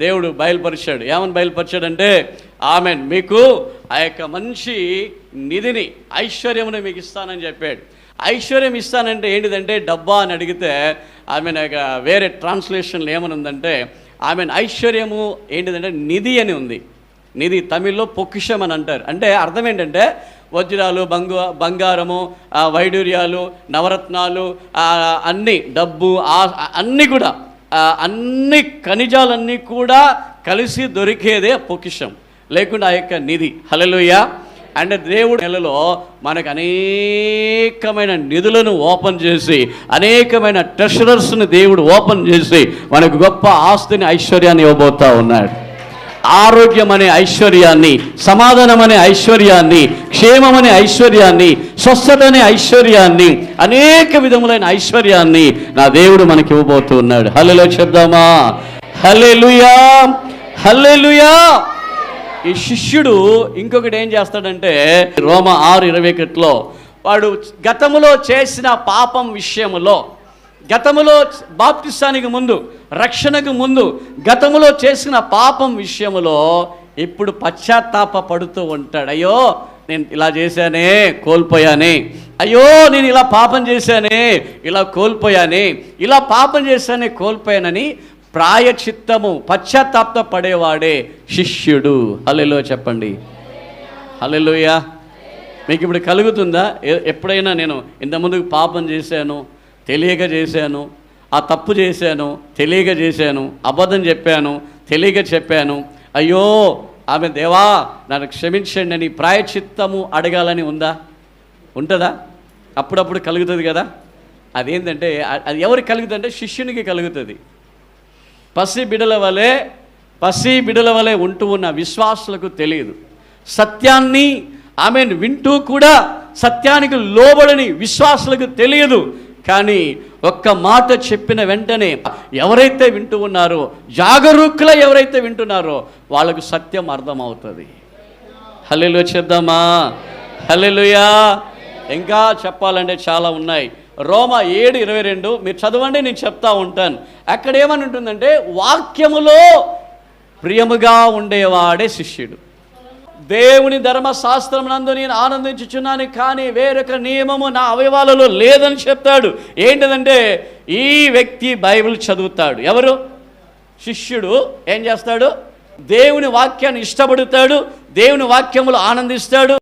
దేవుడు బయలుపరిచాడు. ఏమని బయలుపరిచాడంటే మీకు ఆ యొక్క మంచి నిధిని, ఐశ్వర్యమును మీకు ఇస్తానని చెప్పాడు. ఐశ్వర్యం ఇస్తానంటే ఏంటిదంటే డబ్బా అని అడిగితే వేరే ట్రాన్స్లేషన్లో ఏమని ఉందంటే ఐశ్వర్యము ఏంటిదంటే నిధి అని ఉంది. నిధి తమిళ్లో పొక్కిషం అని అంటారు. అంటే అర్థం ఏంటంటే వజ్రాలు, బంగారము, వైడూర్యాలు, నవరత్నాలు, అన్నీ, డబ్బు, అన్నీ కూడా, అన్ని ఖనిజాలన్నీ కూడా కలిసి దొరికేదే పొక్కిషం, లేకుండా ఆ యొక్క నిధి. హల్లెలూయా. అంటే దేవుడు నెలలో మనకు అనేకమైన నిధులను ఓపెన్ చేసి, అనేకమైన ట్రెషరర్స్ని దేవుడు ఓపెన్ చేసి మనకు గొప్ప ఆస్తిని, ఐశ్వర్యాన్ని ఇవ్వబోతా ఉన్నాడు. ఆరోగ్యం అనే ఐశ్వర్యాన్ని, సమాధానం అనే ఐశ్వర్యాన్ని, క్షేమం అనే ఐశ్వర్యాన్ని, స్వస్థత అనే ఐశ్వర్యాన్ని, అనేక విధములైన ఐశ్వర్యాన్ని నా దేవుడు మనకి ఇవ్వబోతూ ఉన్నాడు. హల్లెలూయా చెప్దామా? హల్లెలూయా, హల్లెలూయా. ఈ శిష్యుడు ఇంకొకటి ఏం చేస్తాడంటే రోమా 6:21లో వాడు గతములో చేసిన పాపం విషయములో, గతములో బాప్తిస్తానికి ముందు, రక్షణకు ముందు గతములో చేసిన పాపం విషయములో ఇప్పుడు పశ్చాత్తాప పడుతూ ఉంటాడు. అయ్యో నేను ఇలా చేశానే, కోల్పోయానే, అయ్యో నేను ఇలా పాపం చేశానే, ఇలా కోల్పోయానే, ఇలా పాపం చేశానే, కోల్పోయానని ప్రాయచిత్తము, పశ్చాత్తాప పడేవాడే శిష్యుడు. హల్లెలూయా చెప్పండి. హల్లెలూయా. మీకు ఇప్పుడు కలుగుతుందా? ఎప్పుడైనా నేను ఇంతకుముందు పాపం చేశాను, తెలియక చేశాను, ఆ తప్పు చేశాను, తెలియక చేశాను, అబద్ధం చెప్పాను, తెలియక చెప్పాను, అయ్యో దేవా నన్ను క్షమించండి అని ప్రాయచిత్తము అడగాలని ఉందా? ఉంటుందా? అప్పుడప్పుడు కలుగుతుంది కదా. అదేంటంటే అది ఎవరికి కలుగుతుంది అంటే శిష్యునికి కలుగుతుంది. పసి బిడల వలె ఉంటూ ఉన్న విశ్వాసులకు తెలియదు. సత్యాన్ని వింటూ కూడా సత్యానికి లోబడని విశ్వాసులకు తెలియదు. కానీ ఒక్క మాట చెప్పిన వెంటనే ఎవరైతే వింటూ ఉన్నారో, జాగరూకులై ఎవరైతే వింటున్నారో వాళ్ళకు సత్యం అర్థమవుతుంది. హల్లెలూయా చెప్దామా? హల్లెలూయా. ఇంకా చెప్పాలంటే చాలా ఉన్నాయి. రోమా 7:22 మీరు చదవండి, నేను చెప్తా ఉంటాను. అక్కడ ఏమని ఉంటుందంటే వాక్యములో ప్రియముగా ఉండేవాడే శిష్యుడు. దేవుని ధర్మశాస్త్రం నందు నేను ఆనందించుచున్నాను, కానీ వేరొక నియమము నా అవయవాలలో లేదని చెప్తాడు. ఏంటిదంటే ఈ వ్యక్తి బైబిల్ చదువుతాడు. ఎవరు? శిష్యుడు. ఏం చేస్తాడు? దేవుని వాక్యాన్ని ఇష్టపడతాడు, దేవుని వాక్యములు ఆనందిస్తాడు.